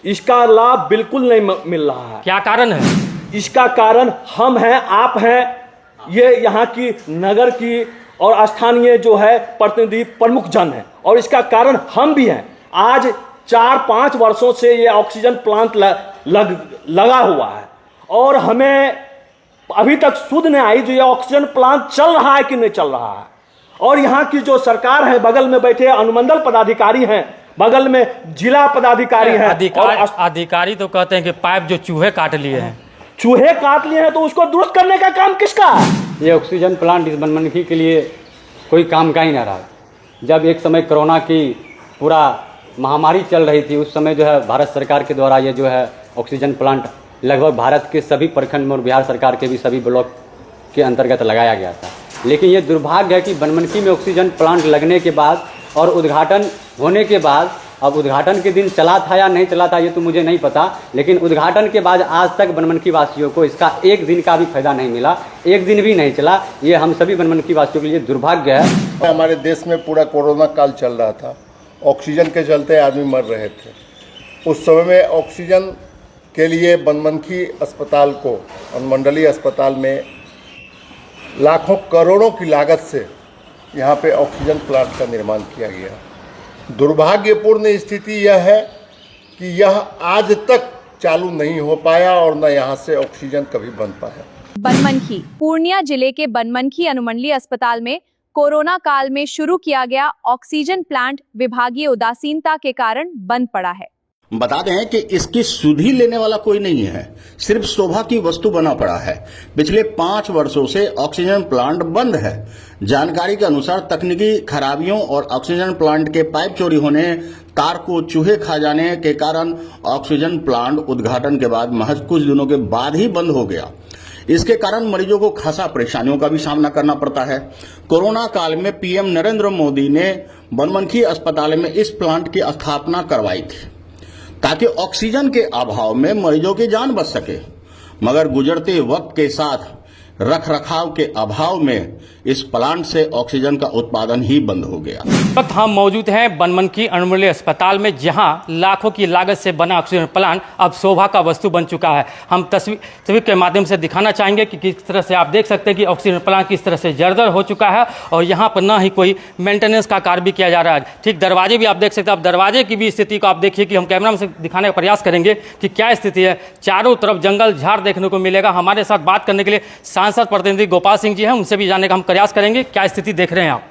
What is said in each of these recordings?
इसका लाभ बिल्कुल नहीं मिल रहा है। क्या कारण है? इसका कारण हम हैं, आप हैं, ये यहाँ की नगर की और स्थानीय जो है प्रतिनिधि प्रमुख जन है, और इसका कारण हम भी हैं। आज 4-5 वर्षों से ये ऑक्सीजन प्लांट लगा हुआ है और हमें अभी तक सुध नहीं आई जो ये ऑक्सीजन प्लांट चल रहा है कि नहीं चल रहा है। और यहाँ की जो सरकार है, बगल में बैठे अनुमंडल पदाधिकारी हैं, बगल में जिला पदाधिकारी हैं, अधिकारी तो कहते हैं कि पाइप जो चूहे काट लिए हैं, चूहे काट लिए हैं, तो उसको दुरुस्त करने का काम किसका है? ये ऑक्सीजन प्लांट इस बनमनखी के लिए कोई काम का ही ना रहा। जब एक समय कोरोना की पूरा महामारी चल रही थी, उस समय जो है भारत सरकार के द्वारा ये जो है ऑक्सीजन प्लांट लगभग भारत के सभी प्रखंड में और बिहार सरकार के भी सभी ब्लॉक के अंतर्गत लगाया गया था। लेकिन ये दुर्भाग्य है कि बनमनखी में ऑक्सीजन प्लांट लगने के बाद और उद्घाटन होने के बाद, अब उद्घाटन के दिन चला था या नहीं चला था ये तो मुझे नहीं पता, लेकिन उद्घाटन के बाद आज तक बनमनखी वासियों को इसका एक दिन का भी फायदा नहीं मिला, एक दिन भी नहीं चला। ये हम सभी बनमनखी वासियों के लिए दुर्भाग्य है। हमारे देश में पूरा कोरोना काल चल रहा था, ऑक्सीजन के चलते आदमी मर रहे थे। उस समय में ऑक्सीजन के लिए बनमनखी अस्पताल को, अनुमंडलीय अस्पताल में लाखों करोड़ों की लागत से यहाँ पे ऑक्सीजन प्लांट का निर्माण किया गया। दुर्भाग्यपूर्ण स्थिति यह है कि यह आज तक चालू नहीं हो पाया और न यहाँ से ऑक्सीजन कभी बन पाया। बनमनखी पूर्णिया जिले के बनमनखी अनुमंडलीय अस्पताल में कोरोना काल में शुरू किया गया ऑक्सीजन प्लांट विभागीय उदासीनता के कारण बंद पड़ा है। बता दें कि इसकी सुधि लेने वाला कोई नहीं है, सिर्फ शोभा की वस्तु बना पड़ा है। पिछले 5 वर्षों से ऑक्सीजन प्लांट बंद है। जानकारी के अनुसार तकनीकी खराबियों और ऑक्सीजन प्लांट के पाइप चोरी होने, तार को चूहे खा जाने के कारण ऑक्सीजन प्लांट उद्घाटन के बाद महज कुछ दिनों के बाद ही बंद हो गया। इसके कारण मरीजों को खासा परेशानियों का भी सामना करना पड़ता है। कोरोना काल में पीएम नरेंद्र मोदी ने बनमनखी अस्पताल में इस प्लांट की स्थापना करवाई थी ताकि ऑक्सीजन के अभाव में मरीजों की जान बच सके, मगर गुजरते वक्त के साथ रख रखाव के अभाव में इस प्लांट से ऑक्सीजन का उत्पादन ही बंद हो गया। वक्त हम मौजूद हैं बनमनखी अनुमंडलीय अस्पताल में, जहां लाखों की लागत से बना ऑक्सीजन प्लांट अब शोभा का वस्तु बन चुका है। हम तस्वीर के माध्यम से दिखाना चाहेंगे कि किस तरह से आप देख सकते हैं कि ऑक्सीजन प्लांट किस तरह से जर्जर हो चुका है और यहाँ पर ना ही कोई मेंटेनेंस का कार्य भी किया जा रहा है। ठीक दरवाजे भी आप देख सकते हैं। आप दरवाजे की भी स्थिति को आप देखिए कि हम कैमरा में से दिखाने का प्रयास करेंगे कि क्या स्थिति है। चारों तरफ जंगल झाड़ देखने को मिलेगा। हमारे साथ बात करने के लिए सांसद प्रतिनिधि गोपाल सिंह जी हैं, उनसे भी जानने का हम प्रयास करेंगे। क्या स्थिति देख रहे हैं आप?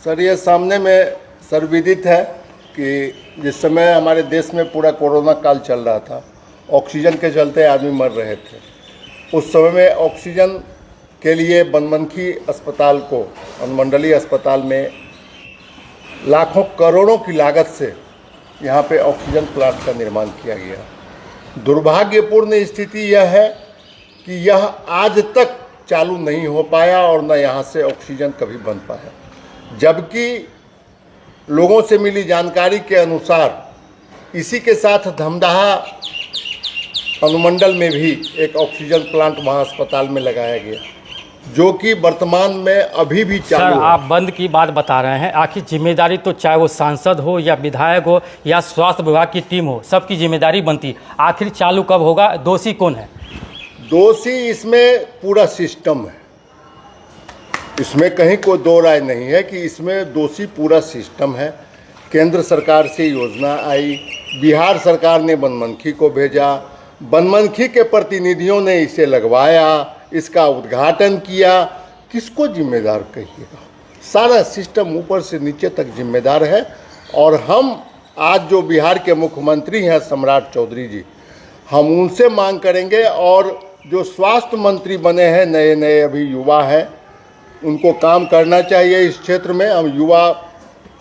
सर, ये सामने में सर्वविदित है कि जिस समय हमारे देश में पूरा कोरोना काल चल रहा था, ऑक्सीजन के चलते आदमी मर रहे थे। उस समय में ऑक्सीजन के लिए बनमनखी अस्पताल को, अनुमंडलीय अस्पताल में लाखों करोड़ों की लागत से यहाँ पे ऑक्सीजन प्लांट का निर्माण किया गया। दुर्भाग्यपूर्ण स्थिति यह है कि यह आज तक चालू नहीं हो पाया और न यहाँ से ऑक्सीजन कभी बन पाया, जबकि लोगों से मिली जानकारी के अनुसार इसी के साथ धमदाहा अनुमंडल में भी एक ऑक्सीजन प्लांट वहाँ अस्पताल में लगाया गया, जो कि वर्तमान में अभी भी चालू है। आप बंद की बात बता रहे हैं, आखिर जिम्मेदारी तो चाहे वो सांसद हो या विधायक हो या स्वास्थ्य विभाग की टीम हो, सबकी जिम्मेदारी बनती। आखिर चालू कब होगा? दोषी कौन है? दोषी इसमें पूरा सिस्टम है। इसमें कहीं कोई दो राय नहीं है कि इसमें दोषी पूरा सिस्टम है। केंद्र सरकार से योजना आई, बिहार सरकार ने बनमनखी को भेजा, बनमनखी के प्रतिनिधियों ने इसे लगवाया, इसका उद्घाटन किया। किसको जिम्मेदार कहिएगा? सारा सिस्टम ऊपर से नीचे तक जिम्मेदार है। और हम आज जो बिहार के मुख्यमंत्री हैं सम्राट चौधरी जी, हम उनसे मांग करेंगे, और जो स्वास्थ्य मंत्री बने हैं नए नए, अभी युवा हैं, उनको काम करना चाहिए इस क्षेत्र में। हम युवा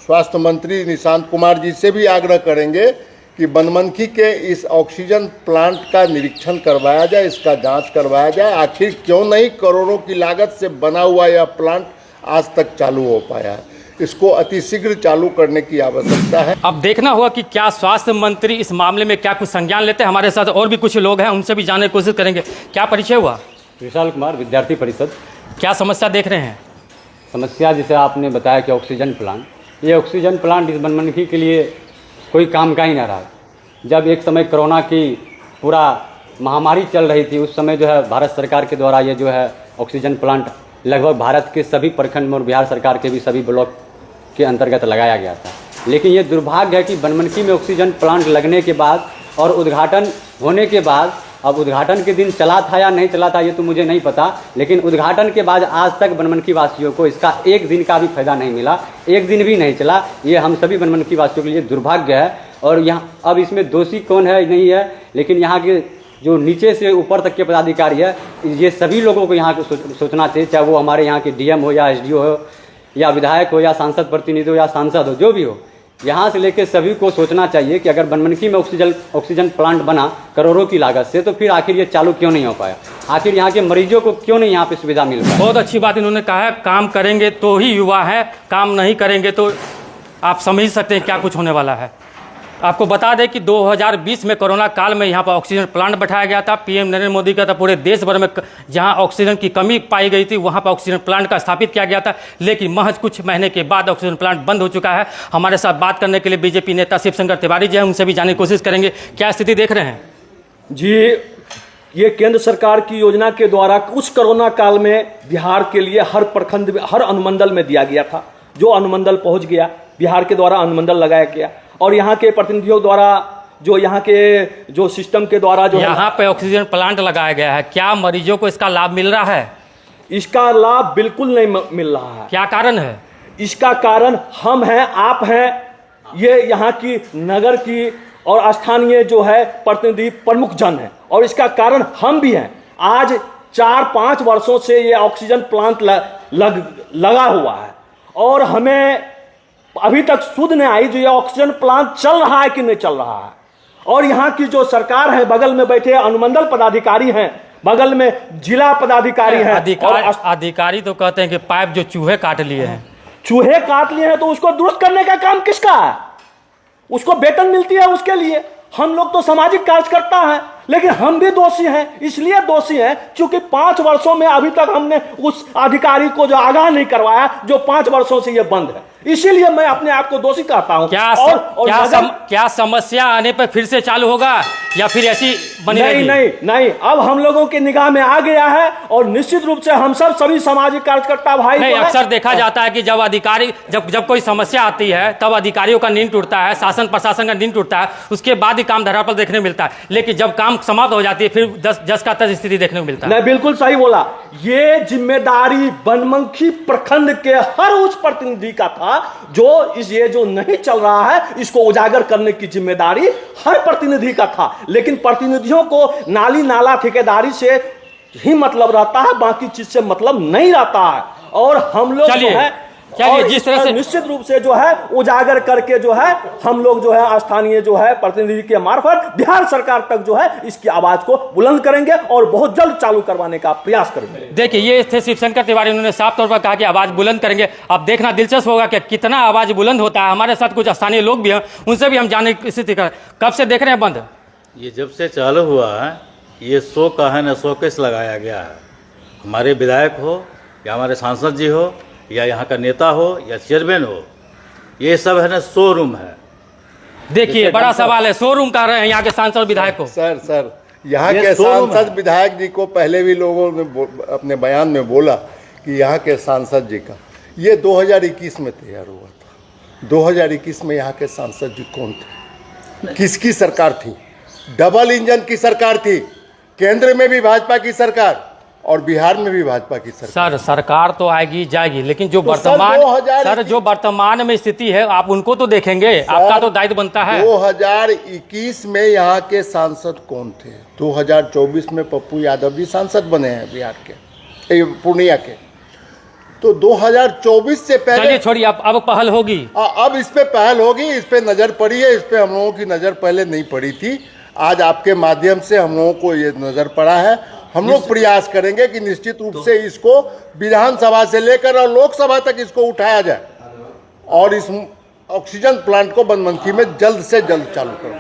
स्वास्थ्य मंत्री निशांत कुमार जी से भी आग्रह करेंगे कि बनमनखी के इस ऑक्सीजन प्लांट का निरीक्षण करवाया जाए, इसका जांच करवाया जाए। आखिर क्यों नहीं करोड़ों की लागत से बना हुआ यह प्लांट आज तक चालू हो पाया है? इसको अतिशीघ्र चालू करने की आवश्यकता है। अब देखना होगा कि क्या स्वास्थ्य मंत्री इस मामले में क्या कुछ संज्ञान लेते हैं। हमारे साथ और भी कुछ लोग हैं, उनसे भी जानने की कोशिश करेंगे। क्या परिचय हुआ? विशाल कुमार, विद्यार्थी परिषद। क्या समस्या देख रहे हैं? समस्या जैसे आपने बताया कि ऑक्सीजन प्लांट, ये ऑक्सीजन प्लांट इस बनमनखी के लिए कोई काम का ही ना रहा। जब एक समय कोरोना की पूरा महामारी चल रही थी, उस समय जो है भारत सरकार के द्वारा ये जो है ऑक्सीजन प्लांट लगभग भारत के सभी प्रखंड में और बिहार सरकार के भी सभी ब्लॉक के अंतर्गत लगाया गया था। लेकिन ये दुर्भाग्य है कि बनमनखी में ऑक्सीजन प्लांट लगने के बाद और उद्घाटन होने के बाद, अब उद्घाटन के दिन चला था या नहीं चला था ये तो मुझे नहीं पता, लेकिन उद्घाटन के बाद आज तक बनमनखी वासियों को इसका एक दिन का भी फायदा नहीं मिला, एक दिन भी नहीं चला। ये हम सभी बनमनखी वासियों के लिए दुर्भाग्य है। और यहाँ अब इसमें दोषी कौन है नहीं है, लेकिन यहाँ के जो नीचे से ऊपर तक के पदाधिकारी है, ये सभी लोगों को यहाँ सोचना चाहिए, चाहे वो हमारे यहाँ के डीएम हो या एसडीओ हो या विधायक हो या सांसद प्रतिनिधि हो या सांसद हो, जो भी हो, यहाँ से लेकर सभी को सोचना चाहिए कि अगर बनमनखी में ऑक्सीजन प्लांट बना करोड़ों की लागत से, तो फिर आखिर ये चालू क्यों नहीं हो पाया, आखिर यहाँ के मरीजों को क्यों नहीं यहाँ पे सुविधा मिल पाया। बहुत अच्छी बात इन्होंने कहा है, काम करेंगे तो ही युवा है, काम नहीं करेंगे तो आप समझ सकते हैं क्या कुछ होने वाला है। आपको बता दें कि 2020 में कोरोना काल में यहाँ पर ऑक्सीजन प्लांट बैठाया गया था। पीएम नरेंद्र मोदी का था, पूरे देश भर में जहाँ ऑक्सीजन की कमी पाई गई थी वहाँ पर ऑक्सीजन प्लांट का स्थापित किया गया था। लेकिन महज कुछ महीने के बाद ऑक्सीजन प्लांट बंद हो चुका है। हमारे साथ बात करने के लिए बीजेपी नेता शिवशंकर तिवारी जी हैं, उनसे भी जानने की कोशिश करेंगे क्या स्थिति देख रहे हैं। जी, ये केंद्र सरकार की योजना के द्वारा उस कोरोना काल में बिहार के लिए हर प्रखंड में, हर अनुमंडल में दिया गया था। जो अनुमंडल पहुंच गया, बिहार के द्वारा अनुमंडल लगाया गया और यहाँ के प्रतिनिधियों द्वारा, जो यहाँ के जो सिस्टम के द्वारा जो यहाँ पे ऑक्सीजन प्लांट लगाया गया है, क्या मरीजों को इसका लाभ मिल रहा है? इसका लाभ बिल्कुल नहीं मिल रहा है। क्या कारण है? इसका कारण हम हैं, आप हैं, ये यहाँ की नगर की और स्थानीय जो है प्रतिनिधि प्रमुख जन है, और इसका कारण हम भी हैं। आज 4-5 वर्षों से ये ऑक्सीजन प्लांट लगा हुआ है और हमें अभी तक सुध नहीं आई जो ये ऑक्सीजन प्लांट चल रहा है कि नहीं चल रहा है। और यहाँ की जो सरकार है, बगल में बैठे अनुमंडल पदाधिकारी हैं, बगल में जिला पदाधिकारी हैं, अधिकारी तो कहते हैं कि पाइप जो चूहे काट लिए हैं, चूहे काट लिए हैं, तो उसको दुरुस्त करने का काम किसका है? उसको वेतन मिलती है उसके लिए। हम लोग तो सामाजिक कार्यकर्ता हैं, लेकिन हम भी दोषी हैं। इसलिए दोषी हैं क्योंकि 5 वर्षों में अभी तक हमने उस अधिकारी को जो आगाह नहीं करवाया, जो 5 वर्षों से ये बंद है। इसीलिए मैं अपने आप को दोषी कहता हूं। क्या समस्या आने पर फिर से चालू होगा या फिर ऐसी बनी रहेगी? नहीं, अब हम लोगों की निगाह में आ गया है और निश्चित रूप से हम सब सभी सामाजिक कार्यकर्ता भाई नहीं, अक्सर देखा जाता है कि जब अधिकारी जब कोई समस्या आती है तब अधिकारियों का नींद टूटता है, शासन प्रशासन का नींद टूटता है, उसके बाद ही काम धरा पर देखने को मिलता है। लेकिन जब काम समाप्त हो जाती है फिर जस का तस स्थिति देखने को मिलता है। नहीं, बिल्कुल सही बोला। ये जिम्मेदारी बनमनखी प्रखंड के हर उस प्रतिनिधि का था जो ये जो नहीं चल रहा है इसको उजागर करने की जिम्मेदारी हर प्रतिनिधि का था। लेकिन प्रतिनिधियों को नाली नाला ठेकेदारी से ही मतलब रहता है, बाकी चीज से मतलब नहीं रहता है। और हम लोग जो है जिस तरह से निश्चित रूप से जो है उजागर करके जो है हम लोग जो है स्थानीय जो है प्रतिनिधि के मार्फत बिहार सरकार तक जो है इसकी आवाज को बुलंद करेंगे और बहुत जल्द चालू करवाने का प्रयास करेंगे। देखिए, ये थे शिवशंकर तिवारी, उन्होंने साफ तौर पर कहा कि आवाज बुलंद करेंगे। अब देखना दिलचस्प होगा कि कितना आवाज बुलंद होता है। हमारे साथ कुछ स्थानीय लोग भी हैं, उनसे भी हम जानने की स्थिति कर। कब से देख रहे हैं बंद? ये जब से चालू हुआ है, ये शो का है न शोकेस लगाया गया है। हमारे विधायक हो या हमारे सांसद जी हो या यहाँ का नेता हो या चेयरमैन हो, ये सब है ना शोरूम है। देखिए, बड़ा सवाल है, शोरूम कह रहे हैं यहाँ के सांसद और विधायक को। सर यहाँ के सांसद विधायक जी को पहले भी लोगों ने अपने बयान में बोला कि यहाँ के सांसद जी का ये 2021 में तैयार हुआ था। 2021 में यहाँ के सांसद जी कौन थे? किसकी सरकार थी? डबल इंजन की सरकार थी। केंद्र में भी भाजपा की सरकार और बिहार में भी भाजपा की सरकार। सरकार तो आएगी जाएगी, लेकिन जो वर्तमान में स्थिति है आप उनको तो देखेंगे, आपका तो दायित्व बनता है। 2021 में यहाँ के सांसद कौन थे? 2024 में पप्पू यादव जी सांसद बने हैं बिहार के, पूर्णिया के। तो 2024 से पहले, चलिए छोड़िए, अब पहल होगी। अब इस पे पहल होगी, इस पे नजर पड़ी है। इस पे हम लोगों की नजर पहले नहीं पड़ी थी। आज आपके माध्यम से हम लोगों को ये नजर पड़ा है। हम लोग प्रयास करेंगे कि निश्चित रूप से इसको विधानसभा से लेकर और लोकसभा तक इसको उठाया जाए और इस ऑक्सीजन प्लांट को बनमनखी में जल्द से जल्द चालू करें।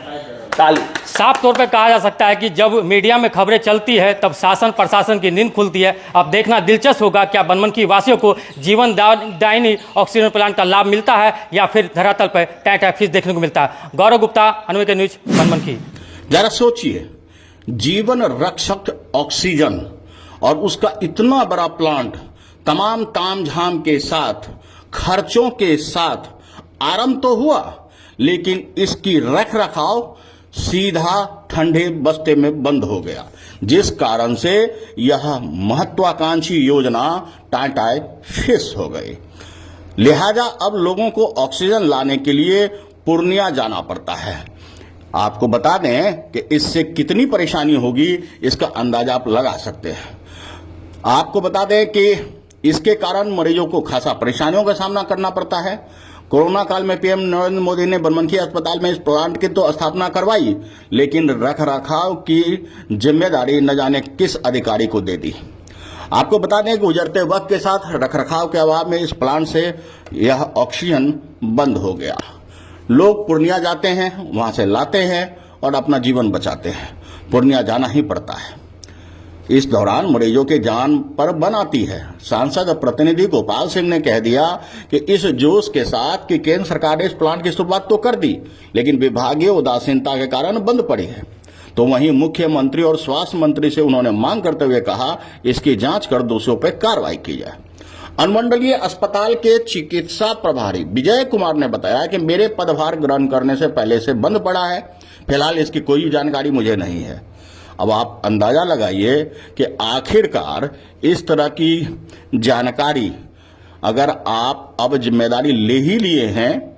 ताली। साफ तौर पे कहा जा सकता है कि जब मीडिया में खबरें चलती है तब शासन प्रशासन की नींद खुलती है। अब देखना दिलचस्प होगा क्या बनमनखी वासियों को जीवन दायिनी ऑक्सीजन प्लांट का लाभ मिलता है या फिर धरातल पर टाटा फीस देखने को मिलता है। गौरव गुप्ता, अनवर के न्यूज, बनमनखी। जरा सोचिए, जीवन रक्षक ऑक्सीजन और उसका इतना बड़ा प्लांट तमाम तामझाम के साथ, खर्चों के साथ आरंभ तो हुआ, लेकिन इसकी रख रखाव सीधा ठंडे बस्ते में बंद हो गया, जिस कारण से यह महत्वाकांक्षी योजना टाटाए फिस हो गई। लिहाजा अब लोगों को ऑक्सीजन लाने के लिए पूर्णिया जाना पड़ता है। आपको बता दें कि इससे कितनी परेशानी होगी, इसका अंदाजा आप लगा सकते हैं। आपको बता दें कि इसके कारण मरीजों को खासा परेशानियों का सामना करना पड़ता है। कोरोना काल में पीएम नरेंद्र मोदी ने बनमनखी अस्पताल में इस प्लांट की तो स्थापना करवाई, लेकिन रख रखाव की जिम्मेदारी न जाने किस अधिकारी को दे दी। आपको बता दें कि गुजरते वक्त के साथ रख रखाव के अभाव में इस प्लांट से यह ऑक्सीजन बंद हो गया। लोग पूर्णिया जाते हैं, वहां से लाते हैं और अपना जीवन बचाते हैं। पूर्णिया जाना ही पड़ता है। इस दौरान मरीजों के जान पर बन आती है। सांसद प्रतिनिधि गोपाल सिंह ने कह दिया कि इस जोश के साथ कि केंद्र सरकार ने इस प्लांट की शुरुआत तो कर दी, लेकिन विभागीय उदासीनता के कारण बंद पड़ी है। तो वहीं मुख्यमंत्री और स्वास्थ्य मंत्री से उन्होंने मांग करते हुए कहा, इसकी जांच कर दोषियों पर कार्रवाई की जाए। अनुमंडलीय अस्पताल के चिकित्सा प्रभारी विजय कुमार ने बताया कि मेरे पदभार ग्रहण करने से पहले से बंद पड़ा है, फिलहाल इसकी कोई जानकारी मुझे नहीं है। अब आप अंदाजा लगाइए कि आखिरकार इस तरह की जानकारी अगर आप अब जिम्मेदारी ले ही लिए हैं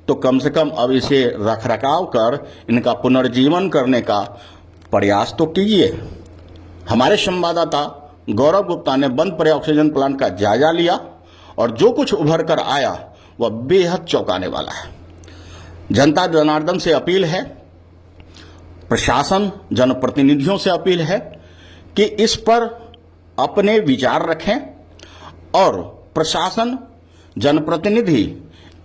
तो कम से कम अब इसे रखरखाव कर इनका पुनर्जीवन करने का प्रयास तो कीजिए। हमारे संवाददाता गौरव गुप्ता ने बंद पड़े ऑक्सीजन प्लांट का जायजा लिया और जो कुछ उभर कर आया वह बेहद चौंकाने वाला है। जनता जनार्दन से अपील है, प्रशासन जनप्रतिनिधियों से अपील है कि इस पर अपने विचार रखें और प्रशासन जनप्रतिनिधि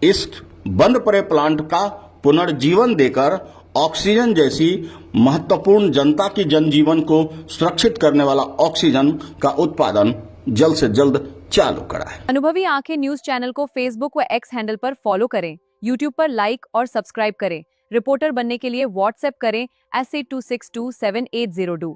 इस बंद पड़े प्लांट का पुनर्जीवन देकर ऑक्सीजन जैसी महत्वपूर्ण जनता की जनजीवन को सुरक्षित करने वाला ऑक्सीजन का उत्पादन जल्द से जल्द चालू कराए। अनुभवी आंखें न्यूज चैनल को फेसबुक व एक्स हैंडल पर फॉलो करें, यूट्यूब पर लाइक और सब्सक्राइब करें। रिपोर्टर बनने के लिए व्हाट्सएप करें 8826278002।